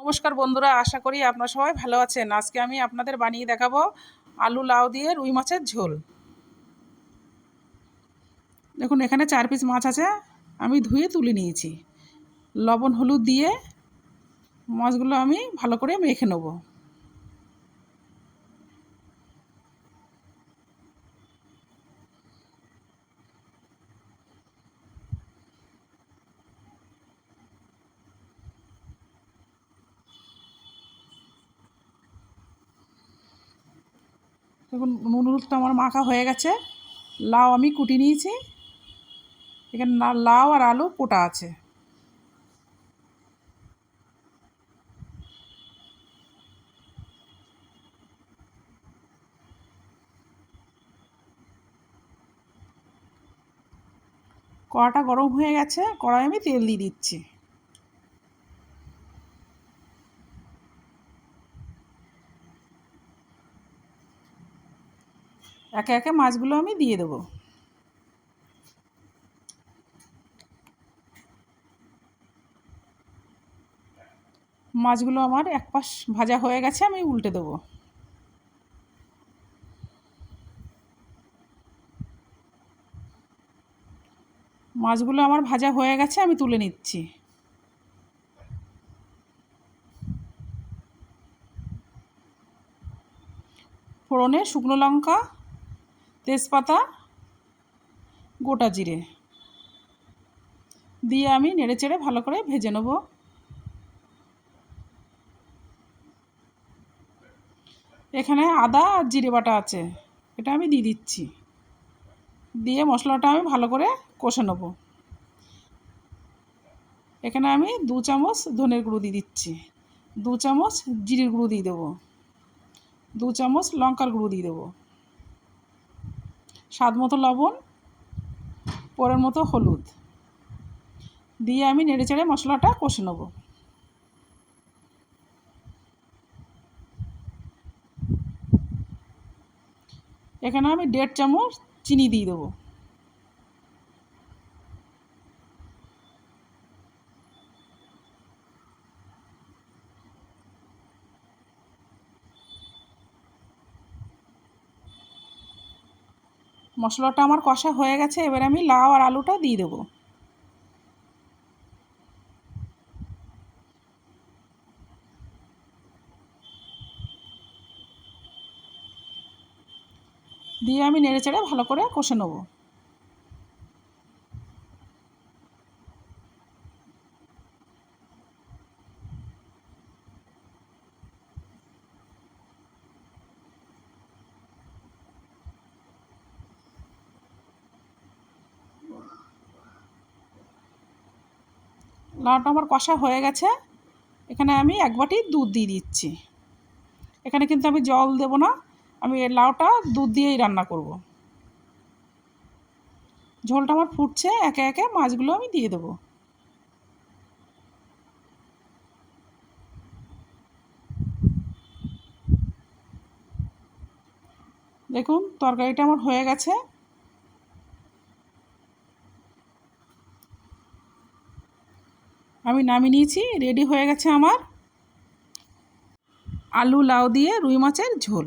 নমস্কার বন্ধুরা, আশা করি আপনারা সবাই ভালো আছেন। আজকে আমি আপনাদের বানিয়ে দেখাবো আলু লাউ দিয়ে রুই মাছের ঝোল। দেখুন, এখানে 4 পিস মাছ আছে, আমি ধুয়ে তুলে নিয়েছি। লবণ হলুদ দিয়ে মাছগুলো আমি ভালো করে মেখে নেব। দেখুন, নুন হলুদটা আমার মাখা হয়ে গেছে। লাউ আমি কুটি নিয়েছি, এখানে লাউ আর আলু কোটা আছে। কড়াটা গরম হয়ে গেছে, কড়াই আমি তেল দিয়ে দিচ্ছি। একে একে মাছগুলো আমি দিয়ে দেবো। মাছগুলো আমার এক পাশ ভাজা হয়ে গেছে, আমি উল্টে দেবো। মাছগুলো আমার ভাজা হয়ে গেছে, আমি তুলে নিচ্ছি। ফোড়নে শুকনো লঙ্কা, তেজপাতা, গোটা জিরে দিয়ে আমি নেড়েচেড়ে ভালো করে ভেজে নেব। এখানে আদা আর জিরে বাটা আছে, এটা আমি দিয়ে দিচ্ছি। দিয়ে মশলাটা আমি ভালো করে কষে নেব। এখানে আমি 2 চামচ ধনের গুঁড়ো দিয়ে দিচ্ছি, 2 চামচ জিরের গুঁড়ো দিয়ে দেবো, 2 চামচ লঙ্কার গুঁড়ো দিয়ে দেবো, স্বাদ মতো লবণ, পরের মতো হলুদ দিয়ে আমি নেড়েচেড়ে মশলাটা কষে নেব। এখানে আমি 1.5 চামচ চিনি দিয়ে দেবো। মশলাটা আমার কষা হয়ে গেছে, এবার আমি লাউ আর আলুটা দিয়ে দেবো। দিয়ে আমি নেড়েচেড়ে ভালো করে কষে নেব। লাউটা আমার কষা হয়ে গেছে, এখানে আমি 1 বাটি দুধ দিয়ে দিচ্ছি। এখানে কিন্তু আমি জল দেব না, আমি এই লাউটা দুধ দিয়েই রান্না করব। ঝোলটা আমার ফুটছে, একে একে মাছগুলো আমি দিয়ে দেবো। দেখুন, তরকারিটা আমার হয়ে গেছে। আমি নামিয়ে নিয়েছি, রেডি হয়ে গেছে আমার আলু লাউ দিয়ে রুই মাছের ঝোল।